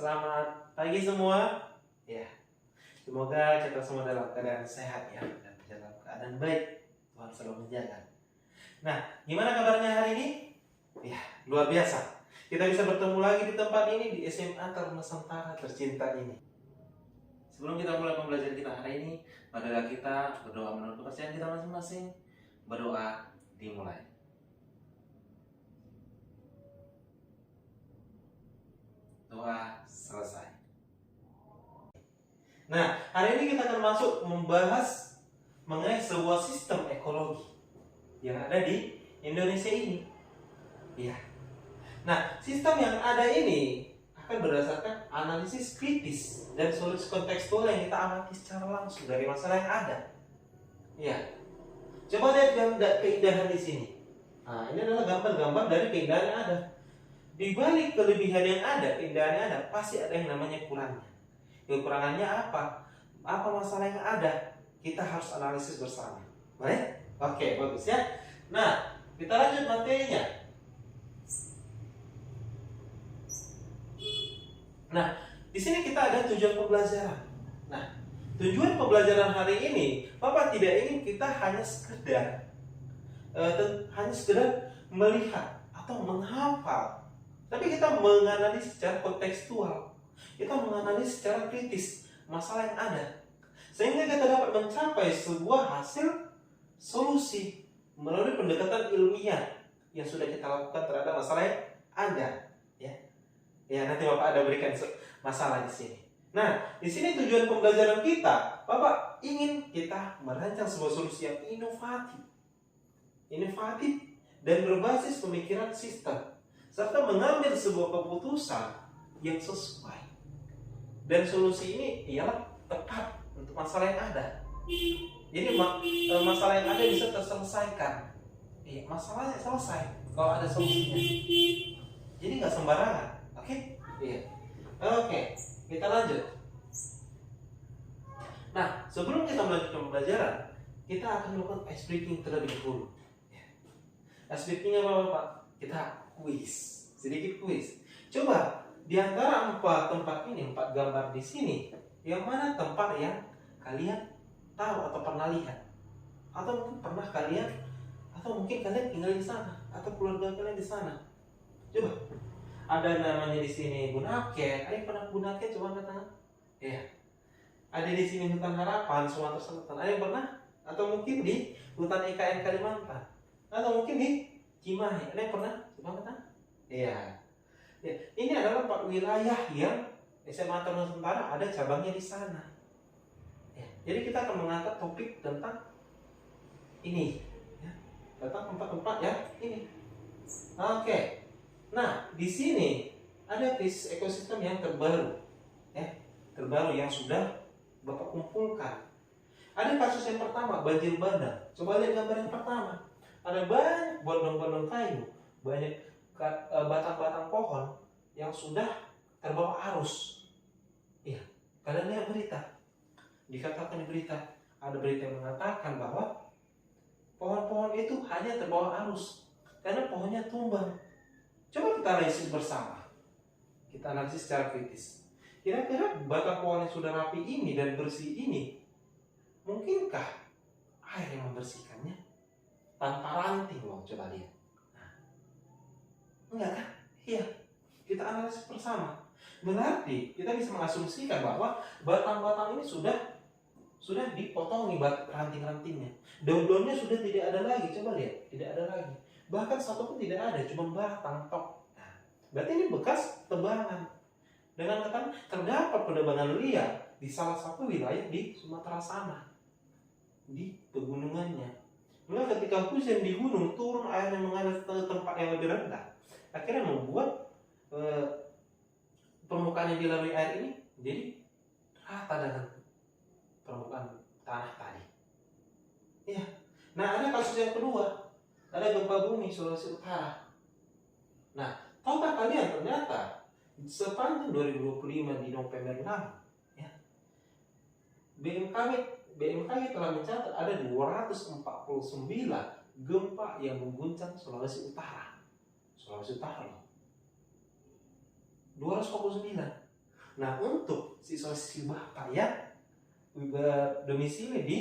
Selamat pagi semua. Ya, semoga kita semua dalam keadaan sehat ya dan dalam keadaan baik. Tuhan selalu menjaga. Nah, gimana kabarnya hari ini? Ya, luar biasa. Kita bisa bertemu lagi di tempat ini di SMA Nusantara tercinta ini. Sebelum kita mulai pembelajaran kita hari ini, marilah kita berdoa menurut kepercayaan kita masing-masing. Berdoa dimulai. Doa selesai. Nah, hari ini kita akan masuk membahas mengenai sebuah sistem ekologi yang ada di Indonesia ini. Ya. Nah, sistem yang ada ini akan berdasarkan analisis kritis dan solusi kontekstual yang kita amati secara langsung dari masalah yang ada. Ya. Coba lihat keindahan di sini. Nah, ini adalah gambar-gambar dari keindahan yang ada. Di balik kelebihan yang ada, keindahan yang ada, pasti ada yang namanya kurangnya. Kekurangannya apa? Apa masalah yang ada? Kita harus analisis bersama. Baik? Oke, bagus ya. Nah, kita lanjut materinya. Nah, di sini kita ada tujuan pembelajaran. Nah, tujuan pembelajaran hari ini, Bapak tidak ingin kita hanya sekedar melihat atau menghafal, tapi kita menganalisis secara kontekstual. Kita menganalisis secara kritis masalah yang ada, sehingga kita dapat mencapai sebuah hasil solusi melalui pendekatan ilmiah yang sudah kita lakukan terhadap masalah yang ada. Ya, nanti Bapak ada berikan masalah di sini. Nah, di sini tujuan pembelajaran kita, Bapak ingin kita merancang sebuah solusi yang inovatif dan berbasis pemikiran sistem, serta mengambil sebuah keputusan yang sesuai. Dan solusi ini ialah tepat untuk masalah yang ada. Jadi masalah yang ada bisa terselesaikan. Masalahnya selesai kalau ada solusinya. Jadi nggak sembarangan. Oke? Iya. Oke, kita lanjut. Nah, sebelum kita melanjutkan pembelajaran, kita akan melakukan ice breaking terlebih dahulu. Ice breaking apa, Pak? Kita kuis, sedikit kuis. Coba di antara 4 tempat ini, 4 gambar di sini, yang mana tempat yang kalian tahu atau pernah lihat? Atau mungkin pernah kalian, atau mungkin kalian tinggal di sana, atau keluarga kalian di sana. Coba. Ada namanya di sini Bunaken. Ada yang pernah Bunaken? Coba angkat tangan. Ya. Ada di sini Hutan Harapan, Sumatera Selatan. Ada yang pernah? Atau mungkin di Hutan IKN Kalimantan. Atau mungkin di Cimahi. Ada yang pernah? Coba angkat tangan. Iya. Ya, ini adalah 4 wilayah yang SMA Nusantara ada cabangnya di sana. Ya, jadi kita akan mengangkat topik tentang ini, ya, tentang tempat-tempat ya ini. Oke. Nah, di sini ada krisis ekosistem yang terbaru, ya, terbaru yang sudah Bapak kumpulkan. Ada kasus yang pertama, banjir bandang. Coba lihat gambar yang pertama. Ada banyak bondong-bondong kayu, banyak batang-batang pohon yang sudah terbawa arus. Iya, kalian lihat berita. Dikatakan di berita, ada berita yang mengatakan bahwa pohon-pohon itu hanya terbawa arus karena pohonnya tumbang. Coba kita analisis bersama. Kita analisis secara kritis. Kira-kira batang pohon yang sudah rapi ini dan bersih ini, mungkinkah air yang membersihkannya? Tanpa ranting loh, coba lihat. Enggak kan? Iya. Kita analisis bersama. Berarti kita bisa mengasumsikan bahwa batang-batang ini sudah dipotongi ranting-rantingnya. Daun-daunnya sudah tidak ada lagi. Coba lihat, tidak ada lagi. Bahkan satu pun tidak ada, cuma batang tok. Nah, berarti ini bekas tebangan. Dengan kata terdapat penebangan liar di salah satu wilayah di Sumatera sana, di pegunungannya. Maka ketika hujan di gunung turun air yang mengalir ke tempat yang lebih rendah, akhirnya membuat permukaan yang dilalui air ini jadi rata dengan permukaan tanah tadi. Ya. Nah, ada kasus yang kedua. Ada gempa bumi Sulawesi Utara. Nah, tahukah kalian ternyata sepanjang 2025 di November lalu, ya, BMKG telah mencatat ada 249 gempa yang mengguncang Sulawesi Utara. Sulawesi Utara loh. 249. Nah, untuk siswa-siswi Bapak yang berdomisili di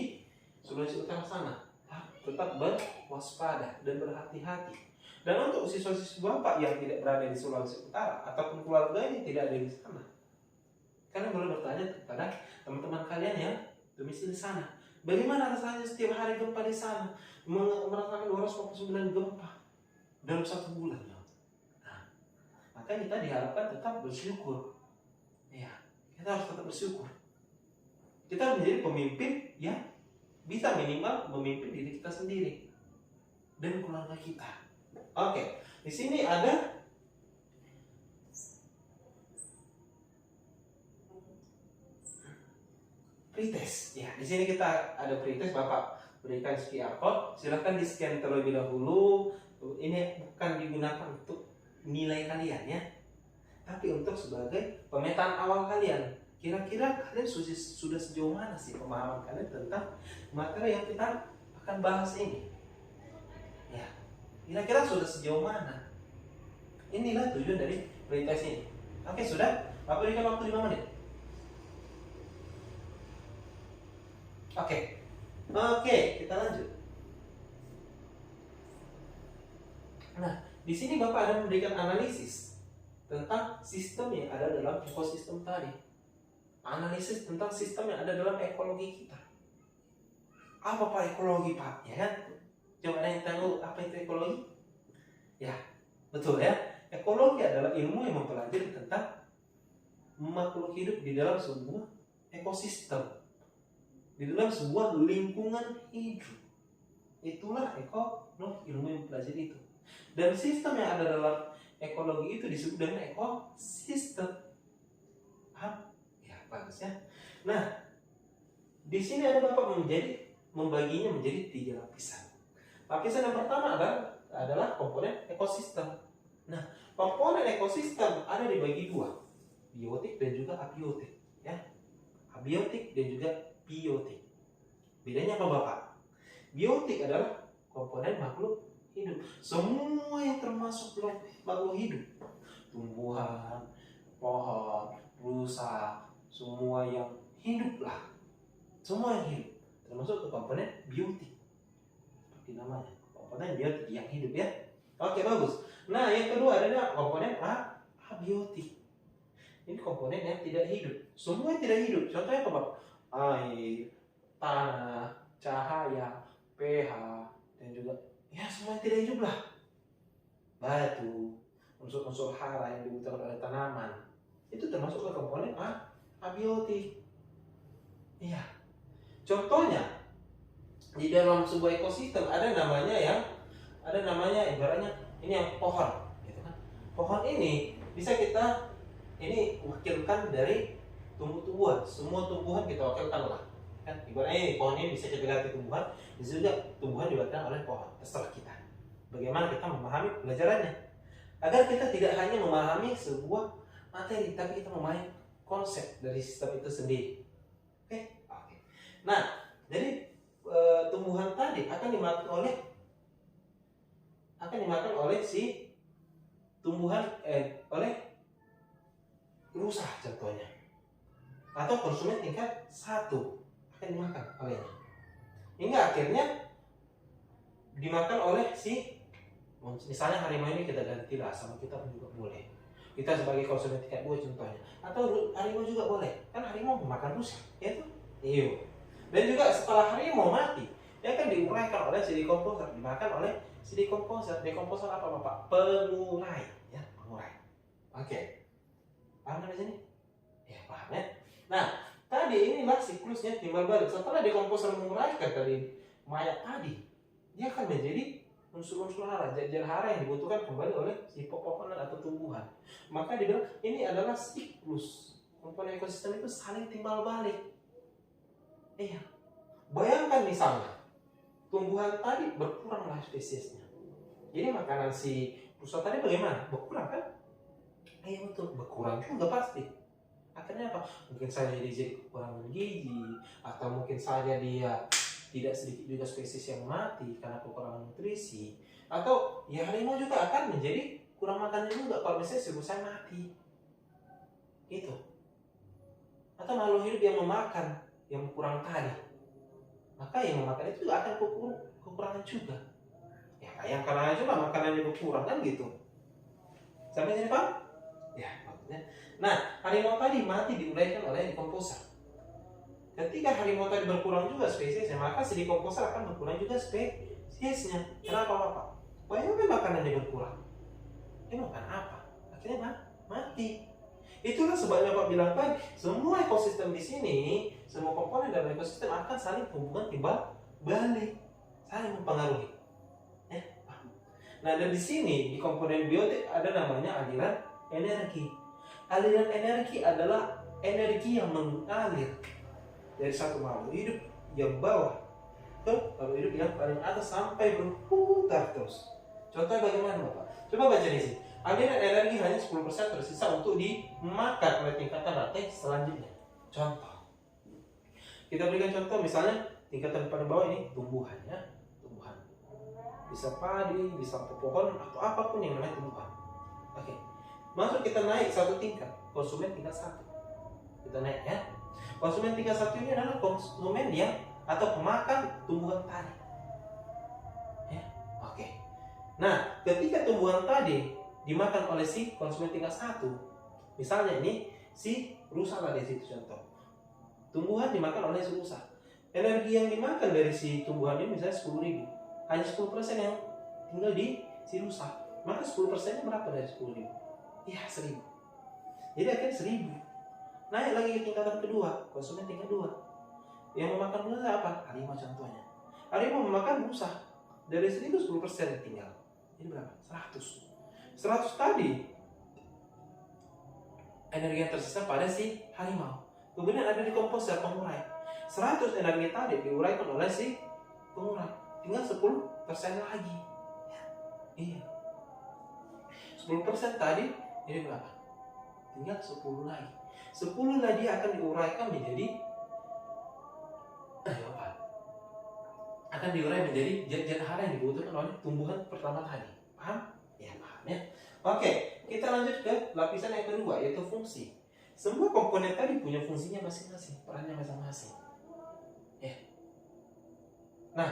Sulawesi Utara sana, tetap berwaspada dan berhati-hati. Dan untuk siswa-siswi Bapak yang tidak berada di Sulawesi Utara ataupun keluarganya tidak ada di sana, kalian boleh bertanya kepada teman-teman kalian yang domisili di sana. Bagaimana rasanya setiap hari gempa di sana? Merasakan 249 gempa dalam 1 bulan. Nah, maka kita diharapkan tetap bersyukur. Ya, kita harus tetap bersyukur. Kita menjadi pemimpin yang bisa minimal memimpin diri kita sendiri dan keluarga kita. Oke, di sini ada pretest. Ya, di sini kita ada pretest. Bapak berikan QR code. Silahkan di scan terlebih dahulu. Ini bukan digunakan untuk nilai kalian ya, tapi untuk sebagai pemetaan awal kalian. Kira-kira kalian sudah sejauh mana sih pemahaman kalian tentang materi yang kita akan bahas ini? Ya, kira-kira sudah sejauh mana? Inilah tujuan dari pretest ini. Oke, sudah? Bapak berikan waktu 5 menit. Oke, kita lanjut. Nah, di sini Bapak ada memberikan analisis tentang sistem yang ada dalam ekosistem tadi. Analisis tentang sistem yang ada dalam ekologi kita. Apa Pak ekologi Pak? Ya kan? Coba ada yang tahu apa itu ekologi? Ya, betul ya. Ekologi adalah ilmu yang mempelajari tentang makhluk hidup di dalam sebuah ekosistem, di dalam sebuah lingkungan hidup. Itulah ekologi, ilmu yang mempelajari itu. Dan sistem yang ada dalam ekologi itu disebut dengan ekosistem. Paham? Ya, bagus ya. Nah, di sini ada Bapak membaginya menjadi 3 lapisan. Lapisan yang pertama adalah komponen ekosistem. Nah, komponen ekosistem ada dibagi 2, biotik dan juga abiotik. Ya, abiotik dan juga biotik. Bedanya apa Bapak? Biotik adalah komponen makhluk hidup. Semua yang termasuk makhluk hidup, tumbuhan, pohon, rusa, semua yang hidup lah, semua yang hidup termasuk ke komponen biotik. Seperti namanya, komponen biotik yang hidup ya. Oke, bagus. Nah, yang kedua adalah komponen abiotik. Ini komponen yang tidak hidup. Semua yang tidak hidup. Contohnya apa Bapak? Air, tanah, cahaya, pH, dan juga ya semua yang tidak hidup lah. Batu, unsur-unsur hara yang dibutuhkan oleh tanaman, itu termasuk ke komponen abiotik. Iya. Contohnya di dalam sebuah ekosistem ada namanya ibaratnya ini yang pohon, gitu kan. Pohon ini bisa kita wakilkan dari tumbuh-tumbuhan. Semua tumbuhan kita wakilkan lah. Kan ibaratnya pohon ini bisa kita ganti tumbuhan, bisa juga tumbuhan diwakilkan oleh pohon. Terserah kita bagaimana kita memahami pelajarannya, agar kita tidak hanya memahami sebuah materi, tapi kita memahami konsep dari sistem itu sendiri. Oke. Nah, jadi tumbuhan tadi akan dimakan oleh si tumbuhan oleh rusa contohnya, atau konsumen tingkat 1 akan dimakan olehnya, hingga akhirnya dimakan oleh si, misalnya harimau ini kita gantilah sama kita pun juga boleh. Kita sebagai konsumen tingkat 2 contohnya, atau harimau juga boleh, kan harimau memakan rusa, ya tuh. Iya. Dan juga setelah harimau mati, dia akan diuraikan oleh si dekomposer, dimakan oleh si dekomposer. Dekomposer apa Bapak? Pengurai, ya, pengurai. Oke. Paham di sini? Ya, paham ya. Nah, tadi inilah siklusnya timbal balik. Setelah dekomposer menguraikan tadi mayat tadi, dia akan menjadi unsur-unsur hara, jajar hara yang dibutuhkan kembali oleh si pepohonan atau tumbuhan. Maka dibilang ini adalah siklus. Komponen ekosistem itu saling timbal balik. Iya. Bayangkan misalnya tumbuhan tadi berkurang lah spesiesnya. Jadi makanan si rusa tadi bagaimana? Berkurang kan? Iya betul, berkurang juga pasti. Akhirnya apa? Mungkin saja dia jadi kekurangan gizi, atau mungkin saja dia tidak sedikit juga spesies yang mati karena kekurangan nutrisi, atau ya harimau juga akan menjadi kurang makannya juga kalau misalnya si rusa mati. Itu. atau makhluk hidup yang memakan yang kurang tadi, maka yang memakan itu juga akan kekurangan juga. Ya bayangkan aja lah makanannya berkurang kan gitu. Sampai sini Pak? Ya maksudnya. Nah harimau tadi mati diuraikan oleh dekomposer. Ketika harimau tadi berkurang juga spesiesnya, maka si dekomposer akan berkurang juga spesiesnya. Kenapa Bapak? Bayangkan makanannya berkurang. Dia makan apa? Akhirnya mati. Itulah sebabnya Pak bilang kan, semua ekosistem di sini, semua komponen dalam ekosistem akan saling hubungan timbal balik, saling mempengaruhi. Nah, dan di sini di komponen biotik ada namanya aliran energi. Aliran energi adalah energi yang mengalir dari satu makhluk hidup yang bawah ke makhluk hidup yang paling atas sampai berputar terus. Contohnya bagaimana Bapak? Coba baca di sini. Aliran energi hanya 10% tersisa untuk dimakan oleh tingkatan rantai selanjutnya. Contoh. Kita berikan contoh misalnya tingkatan paling bawah ini tumbuhan ya. Tumbuhan. Bisa padi, bisa pepohonan atau apapun yang namanya tumbuhan. Oke. Masuk kita naik satu tingkat, konsumen tingkat 1. Kita naik ya. Konsumen tingkat 1 ini adalah konsumen yang atau pemakan tumbuhan tadi. Ya. Oke. Nah, ketika tumbuhan tadi dimakan oleh si konsumen tingkat 1, misalnya ini si rusa lah di situ contoh. Tumbuhan dimakan oleh si rusa. Energi yang dimakan dari si tumbuhan ini misalnya 10.000. Hanya 10% yang tinggal di si rusa. Maka 10%-nya berapa dari 10.000? Ya 1.000. Jadi akhirnya 1.000. Naik lagi ke tingkatan kedua, konsumen tingkat 2. Yang memakan rusa apa? Harimau contohnya. Harimau memakan rusa. Dari 1.000 10% tinggal. Ini berapa? 100 tadi energi yang tersisa pada si harimau. Kemudian ada di komposer pengurai. 100 energi tadi diuraikan oleh si pengurai. Tinggal 10% lagi. Iya. 10% tadi ini berapa? Tinggal 10 lagi. 10 lagi akan diuraikan menjadi apa? Akan diurai menjadi zat-zat hara yang dibutuhkan oleh tumbuhan pertama tadi. Paham? Ya paham ya. Oke, kita lanjut ke lapisan yang kedua yaitu fungsi. Semua komponen tadi punya fungsinya masing-masing, perannya masing-masing. Ya. Nah,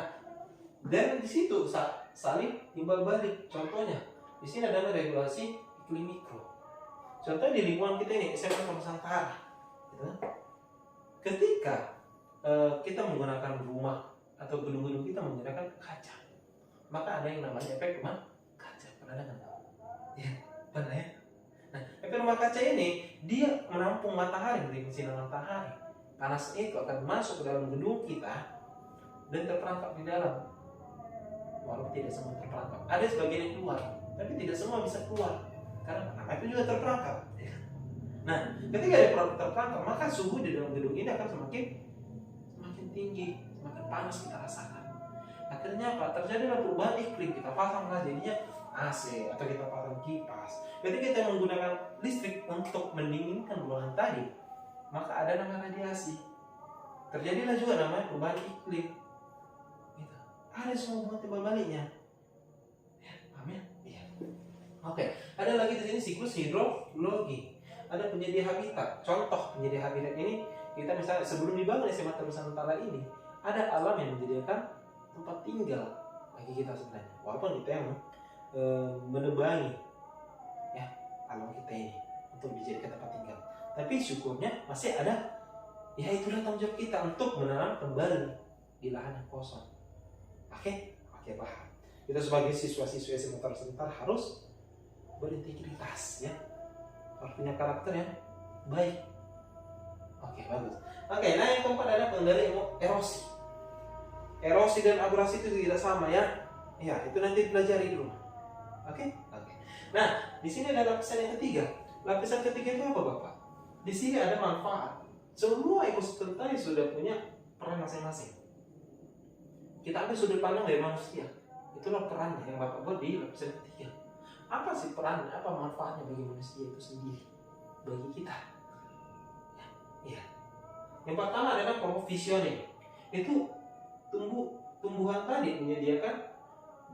dan di situ saling timbal balik. Contohnya, di sini ada regulasi iklim mikro. Contohnya di lingkungan kita ini SMA Nusantara. Gitu. Ketika kita menggunakan rumah atau gedung-gedung kita menggunakan kaca, maka ada yang namanya efek rumah kaca. Pernah dengar? Ya, pernah ya. Nah, efek rumah kaca ini dia menampung matahari dari sinar matahari. Panas itu akan masuk ke dalam gedung kita dan terperangkap di dalam. Walaupun tidak semua terperangkap, ada sebagian yang keluar, tapi tidak semua bisa keluar karena panas itu juga terperangkap. Nah, ketika ada terperangkap, maka suhu di dalam gedung ini akan semakin tinggi, semakin panas kita rasakan. Akhirnya apa? Terjadilah perubahan iklim. Kita pasanglah jadinya AC atau kita pasang kipas. Ketika kita menggunakan listrik untuk mendinginkan ruangan tadi, maka ada nama radiasi. Terjadilah juga namanya perubahan iklim. Gitu. Ada semua hubungan timbal baliknya. Ya, paham ya? Iya. Oke, ada lagi di sini siklus hidrologi. Ada penyedia habitat. Contoh penyedia habitat ini kita misalnya sebelum dibangun SMA Nusantara ini, ada alam yang menyediakan tempat tinggal bagi kita sebenarnya. Walaupun kita yang menebangi ya alam kita ini untuk dijadikan tempat tinggal, tapi syukurnya masih ada. Ya itulah tanggung jawab kita untuk menanam kembali di lahan yang kosong. Oke paham. Kita sebagai siswa-siswa SMA Nusantara harus berintegritas ya, harus punya karakter yang baik. Oke, bagus. Oke, nah yang keempat adalah pengendali erosi. Erosi dan abrasi itu tidak sama ya. Ya, itu nanti dipelajari dulu. Oke? Nah, di sini ada lapisan yang ketiga. Lapisan ketiga itu apa, Bapak? Di sini ada manfaat. Semua ekosistem tadi sudah punya peran masing-masing. Kita ambil sudut pandang dari manusia. Itulah perannya yang Bapak buat di lapisan ketiga. Apa sih perannya? Apa manfaatnya bagi manusia itu sendiri? Bagi kita. Ya. Yang pertama adalah provisioning. Itu tumbuhan tadi menyediakan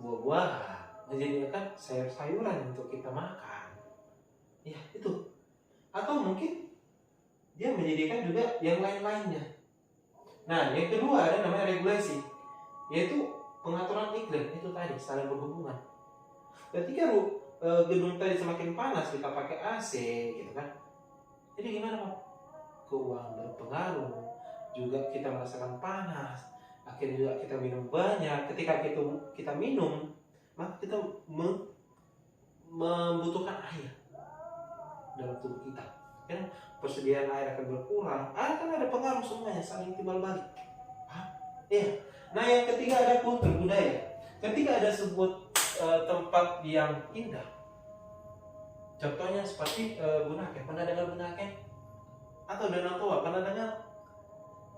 buah-buahan, menyediakan sayur-sayuran untuk kita makan. Ya, itu. Atau mungkin dia menyediakan juga yang lain-lainnya. Nah, yang kedua ada namanya regulasi, yaitu pengaturan iklim. Itu tadi saling berhubungan. Ketika gedung tadi semakin panas, kita pakai AC, gitu kan? Jadi gimana Pak? Keuangan berpengaruh, juga kita merasakan panas, akhirnya juga kita minum banyak. Ketika kita minum, maka kita membutuhkan air dalam tubuh kita. Ya, persediaan air akan berkurang. Akan ada pengaruh semuanya, saling timbal balik. Iya. Nah, yang ketiga ada kultur budaya. Ketika ada sebuah tempat yang indah, contohnya seperti Bunaken, pernah dengar Bunaken? Atau Danau Toba, pernah dengar?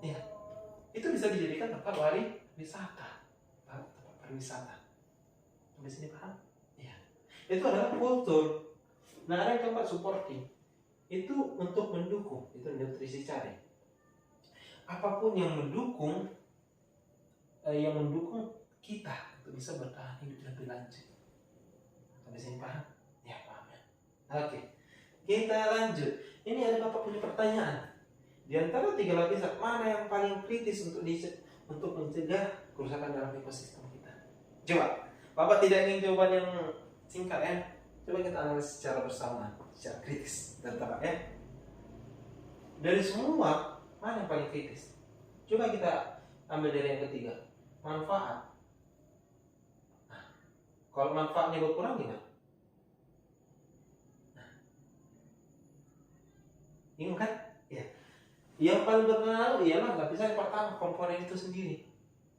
Ya, itu bisa dijadikan tempat wisata, tempat pariwisata. Sampai sini paham? Ya, itu adalah kultur. Nah, ada yang keempat supporting. Itu untuk mendukung, itu nutrisi cari. Apapun yang mendukung kita untuk bisa bertahan hidup lebih lanjut. Sampai sini paham? Ya, paham ya. Oke, kita lanjut. Ini ada Bapak punya pertanyaan. Di antara 3 lapisan, mana yang paling kritis untuk mencegah kerusakan dalam ekosistem kita? Coba, Bapak tidak ingin jawaban yang singkat ya. Coba kita analisis secara bersama, secara kritis, tetap ya. Dari semua, mana yang paling kritis? Coba kita ambil dari yang ketiga, manfaat. Nah, kalau manfaatnya berkurang gimana? Bingung kan? Ya. Yang paling berpengaruh ialah lapisan yang pertama, komponen itu sendiri.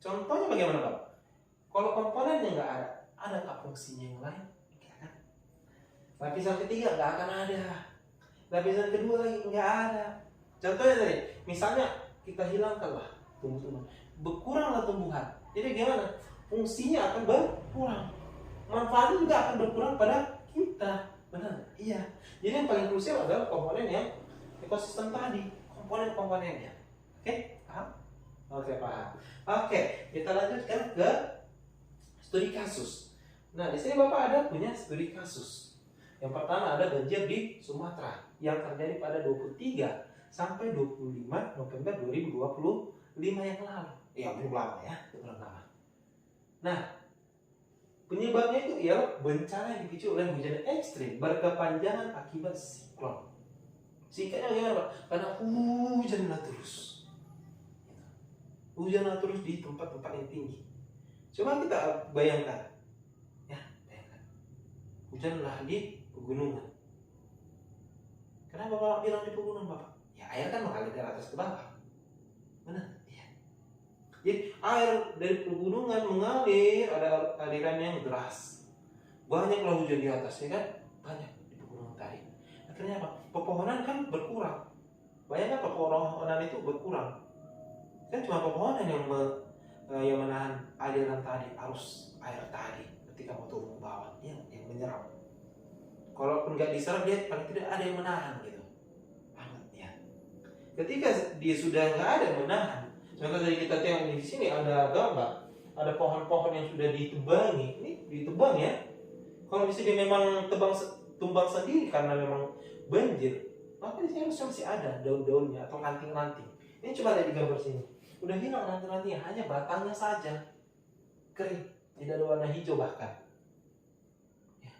Contohnya bagaimana Pak? Kalau komponennya nggak ada nggak fungsinya yang lain? Kan? Lapisan ketiga nggak akan ada. Lapisan kedua lagi nggak ada. Contohnya tadi, misalnya kita hilangkanlah tumbuh-tumbuhan, berkuranglah tumbuhan. Jadi gimana? Fungsinya akan berkurang. Manfaatnya juga akan berkurang pada kita. Benar? Iya. Jadi yang paling krusial adalah komponen yang ekosistem tadi, komponen-komponennya. Oke, paham? Oke, paham. Oke, kita lanjutkan ke studi kasus. Nah, di sini Bapak ada punya studi kasus. Yang pertama ada banjir di Sumatera yang terjadi pada 23 sampai 25 November 2025 yang lalu. Ya, belum lama ya, belum lama. Nah, penyebabnya itu ialah bencana yang dipicu oleh hujan ekstrim berkepanjangan akibat siklon. Singkatnya gimana Pak? Karena hujanlah terus. Hujanlah terus di tempat-tempat yang tinggi. Coba kita bayangkan. Ya, bayangkan. Hujanlah di pegunungan. Kenapa Bapak bilang di pegunungan Bapak? Ya, air kan mengalir dari atas ke bawah. Benar? Iya. Jadi air dari pegunungan mengalir, ada aliran yang deras. Banyaklah hujan di atas, ya kan? Banyak di pegunungan tadi. Akhirnya apa? Pepohonan kan berkurang. Bayangkan pepohonan itu berkurang. Kan cuma pepohonan yang menahan aliran tadi, arus air tadi ketika mau turun ke bawah, yang menyerap. Kalaupun nggak diserap, dia paling tidak ada yang menahan gitu. Ya. Ketika dia sudah nggak ada yang menahan, contoh dari kita tengok di sini ada gambar, ada pohon-pohon yang sudah ditebangi, ini ditebang ya. Kalau misalnya dia memang tumbang sendiri karena memang banjir, maka di sini harusnya masih ada daun-daunnya atau ranting-ranting. Ini coba lihat di gambar sini, udah hilang ranting-rantingnya, hanya batangnya saja kering, tidak ada warna hijau bahkan. Ya.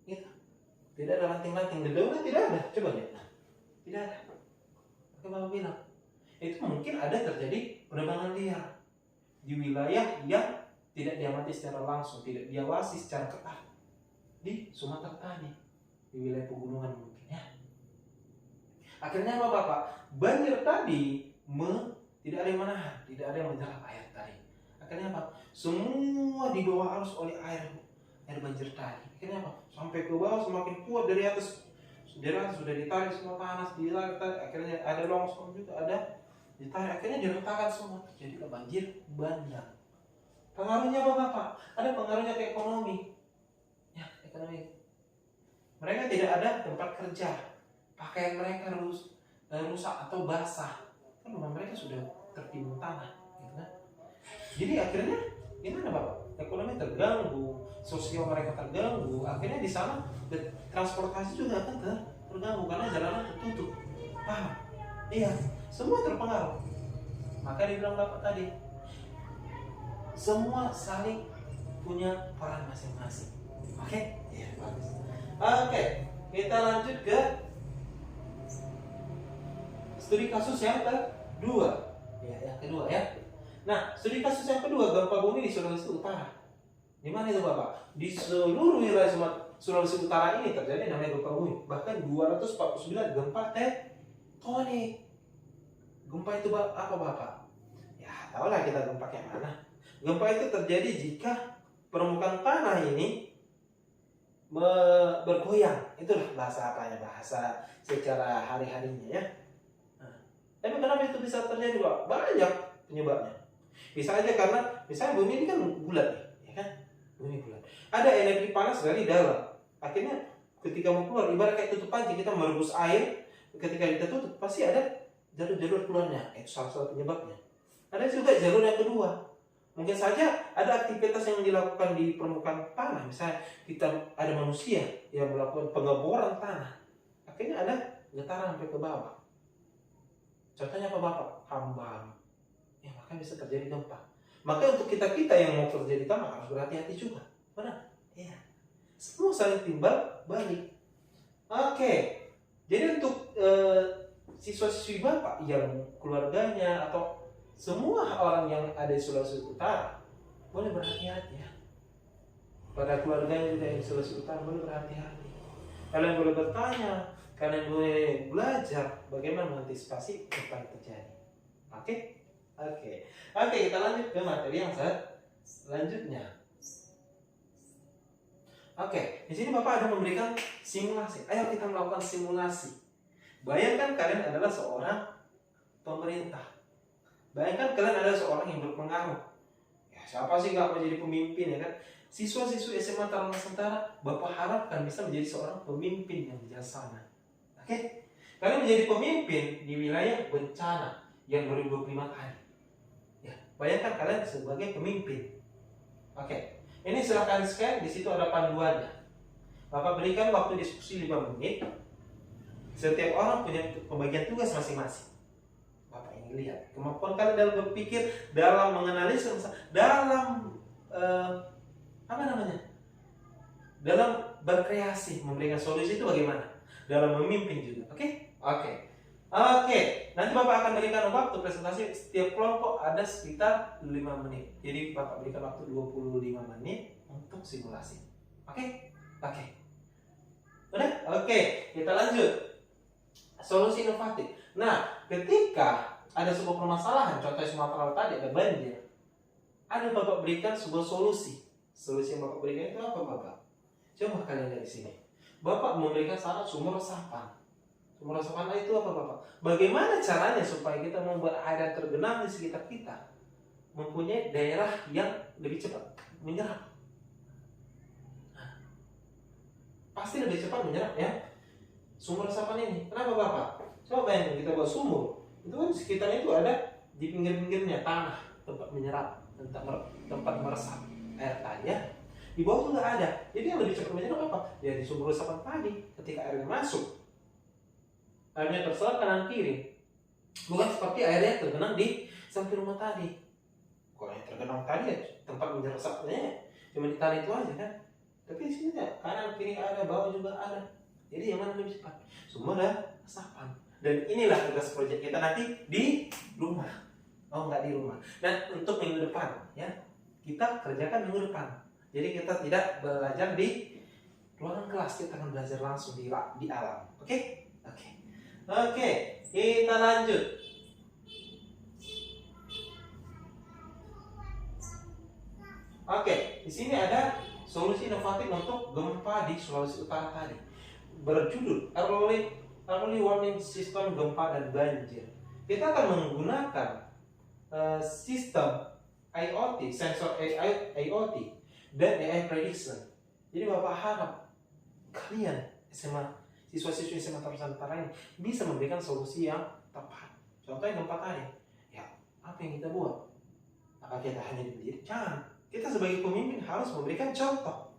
Gitu. Tidak ada ranting-ranting, daunnya tidak ada. Coba lihat, nah, tidak ada. Oke, Bapak bilang itu mungkin ada terjadi penebangan liar di wilayah yang tidak diamati secara langsung, tidak diawasi secara ketat di Sumatera tadi, di wilayah pegunungan mungkin ya. Akhirnya apa Bapak? Banjir tadi tidak ada yang menahan, tidak ada yang menyerap air tadi. Akhirnya apa? Semua dibawa arus oleh air banjir tadi. Akhirnya apa? Sampai ke bawah semakin kuat dari atas. Dari atas sudah ditarik semua panas, ditarik. Akhirnya ada longsor juga, ada ditarik. Akhirnya diretakan semua. Jadi banjir bandang. Pengaruhnya apa Bapak? Ada pengaruhnya ke ekonomi. Ya, ekonomi. Mereka tidak ada tempat kerja. Pakaian mereka rusak atau basah. Kan rumah mereka sudah tertimbun tanah, gitu kan? Jadi akhirnya gimana Bapak? Ekonomi terganggu, sosial mereka terganggu. Akhirnya di sana transportasi juga akan terganggu karena jalanan tertutup. Paham? Iya, semua terpengaruh. Maka dibilang Bapak tadi, semua saling punya peran masing-masing. Oke? Iya, bagus. Oke, kita lanjut ke studi kasus yang kedua. Ya, yang kedua ya. Nah, studi kasus yang kedua, gempa bumi di Sulawesi Utara. Di mana itu Bapak? Di seluruh wilayah Sulawesi Utara ini terjadi namanya gempa bumi. Bahkan 249 gempa tektonik. Gempa itu apa Bapak? Ya, tahulah kita gempa kayak mana. Gempa itu terjadi jika permukaan tanah ini bergoyang. Itulah bahasa apanya, bahasa secara hari-harinya ya. Nah, tapi kenapa itu bisa terjadi Pak? Banyak penyebabnya. Bisa aja karena misalnya bumi ini kan bulat ya kan? Bumi bulat. Ada energi panas dari dalam. Akhirnya ketika mau keluar, ibarat kayak tutup panci, kita merebus air, ketika kita tutup pasti ada jalur-jalur keluarnya. Itu salah satu penyebabnya. Ada juga jalur yang kedua. Mungkin saja ada aktivitas yang dilakukan di permukaan tanah. Misalnya kita ada manusia yang melakukan pengeboran tanah. Akhirnya ada getaran sampai ke bawah. Contohnya apa Bapak? Hambang. Ya, maka bisa terjadi gempa. Maka untuk kita-kita yang mau terjadi gempa harus berhati-hati juga. Benar? Iya. Semua saling timbal balik. Oke. Jadi untuk siswa-siswi Bapak yang keluarganya atau semua orang yang ada di Sulawesi Utara boleh berhati-hati ya. Pada keluarganya juga yang di Sulawesi Utara boleh berhati-hati. Kalian boleh bertanya, kalian boleh belajar bagaimana mengantisipasi apa yang terjadi. Oke? Oke, kita lanjut ke materi yang selanjutnya. Oke, di sini Bapak ada memberikan simulasi. Ayo kita melakukan simulasi. Bayangkan kalian adalah seorang pemerintah. Bayangkan kalian adalah seorang yang berpengaruh. Ya, siapa sih nggak mau jadi pemimpin ya kan? Siswa-siswi SMA Taruna Nusantara, Bapak harapkan bisa menjadi seorang pemimpin yang bijaksana. Oke? Kalian menjadi pemimpin di wilayah bencana yang 2025 tadi. Ya, bayangkan kalian sebagai pemimpin. Oke. Ini silahkan scan, di situ ada panduannya. Bapak berikan waktu diskusi 5 menit. Setiap orang punya pembagian tugas masing-masing. Bapak ingin lihat kemampuan kalian dalam berpikir, dalam menganalisis, dalam dalam berkreasi, memberikan solusi itu bagaimana? Dalam memimpin juga. Oke. Nanti Bapak akan berikan waktu presentasi, setiap kelompok ada sekitar 5 menit. Jadi Bapak berikan waktu 25 menit untuk simulasi. Oke. Udah? Oke, kita lanjut. Solusi inovatif. Nah, ketika ada sebuah permasalahan, contohnya Sumatera tadi ada banjir, ada Bapak berikan sebuah solusi. Solusi yang Bapak berikan itu apa Bapak? Coba kalian lihat di sini. Bapak memberikan syarat sumur resapan. Sumur resapan itu apa Bapak? Bagaimana caranya supaya kita membuat air yang tergenang di sekitar kita mempunyai daerah yang lebih cepat menyerap? Nah, pasti lebih cepat menyerap ya sumur resapan ini. Kenapa Bapak? Coba bayangkan kita buat sumur, itu kan sekitarnya itu ada di pinggir-pinggirnya tanah tempat menyerap, tempat meresap air tadi ya. Di bawah juga ada. Jadi yang lebih cepat menyerap apa? Ya di sumur resapan tadi. Ketika airnya masuk, airnya terserap kanan kiri. Bukan seperti airnya tergenang di samping rumah tadi. Kalau yang tergenang tadi ya tempat menyerapnya cuma di tanah itu aja kan. Tapi di sini ya kanan kiri ada, bawah juga ada. Jadi yang mana lebih cepat? Sumur dan resapan. Dan inilah tugas proyek kita nanti di rumah. Oh, enggak di rumah. Dan untuk minggu depan ya, kita kerjakan minggu depan. Jadi kita tidak belajar di ruangan kelas, kita akan belajar langsung di alam. Oke, kita lanjut. Oke, di sini ada solusi inovatif untuk gempa di Sulawesi Utara tadi. Berjudul Early Warning System Gempa dan Banjir. Kita akan menggunakan sistem IoT, sensor IoT dan AI prediction. Jadi Bapak harap kalian siswa-siswi SMA Taruna Nusantara ini bisa memberikan solusi yang tepat. Contohnya gempa tadi. Ya, apa yang kita buat? Apa kita hanya berdiri? Jangan. Kita sebagai pemimpin harus memberikan contoh.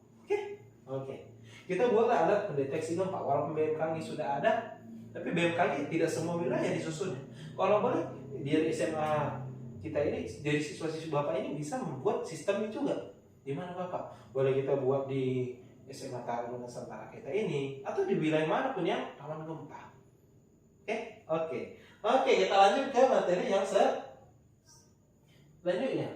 Oke. Kita buatlah alat pendeteksi gempa. Walaupun BMKG sudah ada, Tapi BMKG tidak semua wilayah disusun. Kalau boleh, di SMA kita ini, dari siswa-siswa Bapak ini bisa membuat sistemnya juga. Di mana Bapak? Boleh kita buat di SMA Taruna Nusantara kita ini, atau di wilayah manapun yang rawan gempa. Oke, kita lanjut ke materi yang selanjutnya.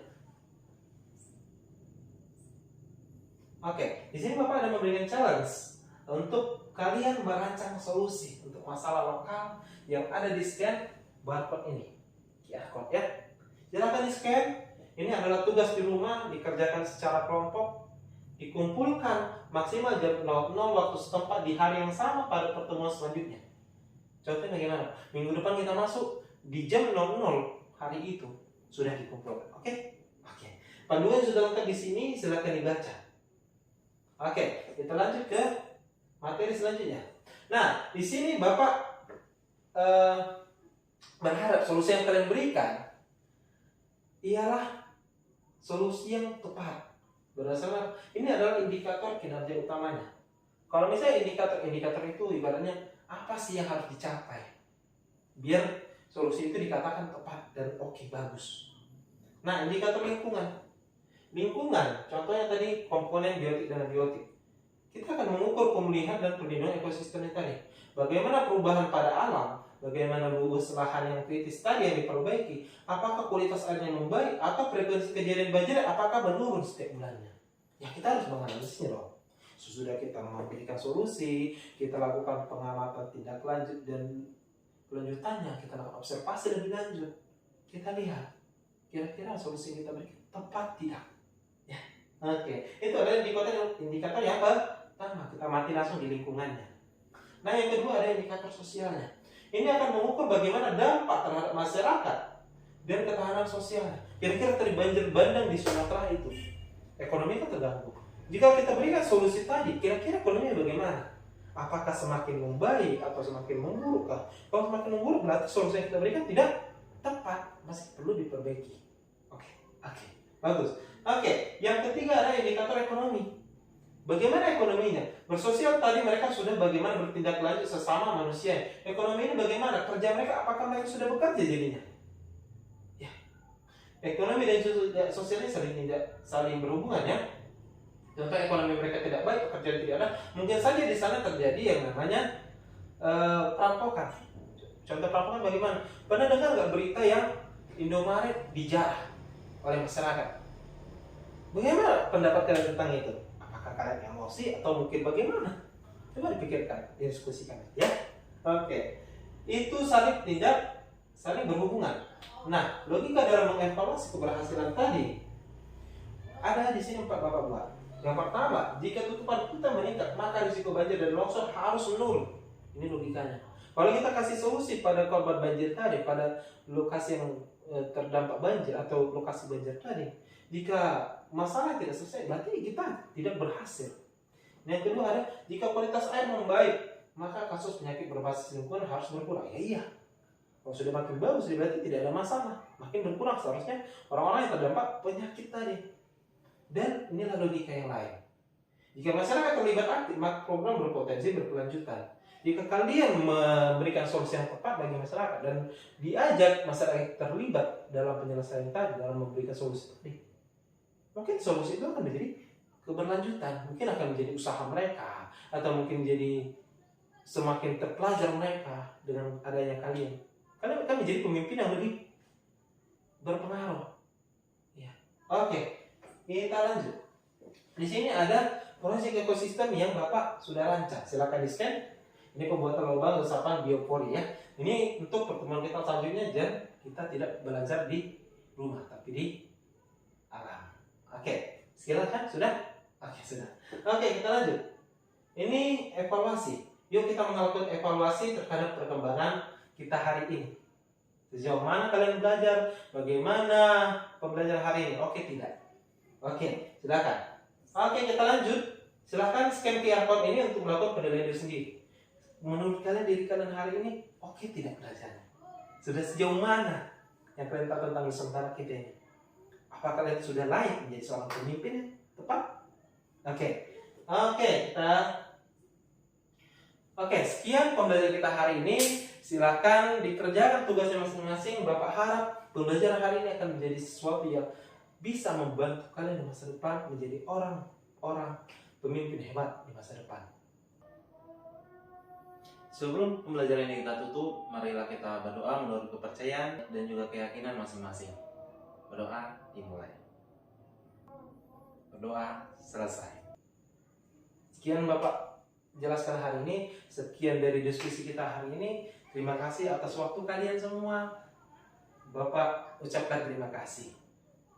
Di sini Bapak ada memberikan challenge untuk kalian merancang solusi untuk masalah lokal yang ada di scan barcode ini, QR code ya. Silakan di scan. Ini adalah tugas di rumah, dikerjakan secara kelompok, dikumpulkan maksimal jam 00 waktu setempat di hari yang sama pada pertemuan selanjutnya. Contohnya bagaimana? Minggu depan kita masuk di jam 00 hari itu sudah dikumpulkan. Oke. Panduan sudah lengkap di sini, silakan dibaca. Kita lanjut ke materi selanjutnya. Nah, di sini Bapak berharap solusi yang kalian berikan ialah solusi yang tepat. Berdasarkan ini adalah indikator kinerja utamanya. Kalau misalnya indikator itu ibaratnya apa sih yang harus dicapai biar solusi itu dikatakan tepat dan bagus. Nah, indikator lingkungan, contohnya tadi komponen biotik dan abiotik. Kita akan mengukur pemulihan dan perlindungan ekosistem tadi. Bagaimana perubahan pada alam, bagaimana luas lahan yang kritis tadi yang diperbaiki, apakah kualitas airnya membaik atau frekuensi kejadian banjir apakah menurun setiap bulannya. Ya, kita harus menganalisisnya dong. Sesudah kita memberikan solusi, kita lakukan pengamatan tindak lanjut dan lanjutannya, kita lakukan observasi lebih lanjut. Kita lihat kira-kira solusi yang kita berikan tepat tidak. Ya. Itu adalah indikator yang pertama, kita amati langsung di lingkungannya. Nah, yang kedua ada indikator sosialnya. Ini akan mengukur bagaimana dampak terhadap masyarakat dan ketahanan sosialnya. Kira-kira terjadi banjir bandang di Sumatera itu, ekonomi kan terganggu. Jika kita berikan solusi tadi, kira-kira ekonominya bagaimana? Apakah semakin membaik atau semakin memburuk? Kalau semakin memburuk berarti solusi yang kita berikan tidak tepat, masih perlu diperbaiki. Bagus. Yang ketiga ada indikator ekonomi. Bagaimana ekonominya? Bersosial tadi mereka sudah bagaimana bertindak lanjut sesama manusia. Ekonomi ini bagaimana? Kerja mereka, apakah mereka sudah bekerja jadinya? Ya. Ekonomi dan sosial ini saling berhubungan ya. Contoh ekonomi mereka tidak baik, pekerjaan tidak ada, mungkin saja di sana terjadi yang namanya perampokan. Contoh perampokan bagaimana? Pernah dengar nggak berita yang Indomaret dijarah oleh masyarakat? Bagaimana pendapat kalian tentang itu? Apakah kalian emosi atau mungkin bagaimana? Coba dipikirkan, diskusikan ya. Itu saling berhubungan. Nah, logika dalam mengevaluasi keberhasilan tadi ada di sini 4 Bapak buat. Yang pertama, jika tutupan kita meningkat, maka risiko banjir dan longsor harus menurun. Ini logikanya. Kalau kita kasih solusi pada korban banjir tadi, pada lokasi yang terdampak banjir atau lokasi banjir tadi, jika masalah tidak selesai, berarti kita tidak berhasil. Yang kedua ada, jika kualitas air membaik, maka kasus penyakit berbasis lingkungan harus berkurang. Ya iya. Kalau sudah makin bagus, berarti tidak ada masalah. Makin berkurang seharusnya orang-orang yang terdampak penyakit tadi. Dan inilah logika yang lain. Jika masyarakat terlibat aktif, maka program berpotensi berkelanjutan. Jika kalian memberikan solusi yang tepat bagi masyarakat dan diajak masyarakat terlibat dalam penyelesaian tadi, dalam memberikan solusi tadi, mungkin solusi itu akan menjadi keberlanjutan. Mungkin akan menjadi usaha mereka, atau mungkin jadi semakin terpelajar mereka dengan adanya kalian. Kalian akan menjadi pemimpin yang lebih berpengaruh. Ya. Kita lanjut. Di sini ada proyek ekosistem yang Bapak sudah rancang. Silakan di-scan. Ini pembuatan lubang resapan biopori ya. Ini untuk pertemuan kita selanjutnya, dan kita tidak belajar di rumah tapi di alam. Silakan sudah? Sudah. Kita lanjut. Ini evaluasi. Yuk kita melakukan evaluasi terhadap perkembangan kita hari ini. Sejauh mana kalian belajar? Bagaimana pembelajaran hari ini? Tidak. Silakan. Kita lanjut. Silakan scan QR code ini untuk melakukan penilaian diri sendiri. Menurut kalian diri kalian hari ini tidak belajarnya? Sudah sejauh mana yang kalian tahu tentang Nusantara kita ini? Apakah kalian sudah layak menjadi seorang pemimpin yang tepat? Kita Oke, sekian pembelajaran kita hari ini. Silakan dikerjakan tugasnya masing-masing. Bapak harap pembelajaran hari ini akan menjadi sesuatu yang bisa membantu kalian di masa depan menjadi orang-orang pemimpin hebat di masa depan. Sebelum pembelajaran ini kita tutup, marilah kita berdoa menurut kepercayaan dan juga keyakinan masing-masing. Berdoa dimulai. Berdoa selesai. Sekian Bapak jelaskan hari ini. Sekian dari diskusi kita hari ini. Terima kasih atas waktu kalian semua. Bapak ucapkan terima kasih.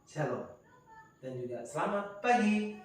Shalom. Dan juga selamat pagi.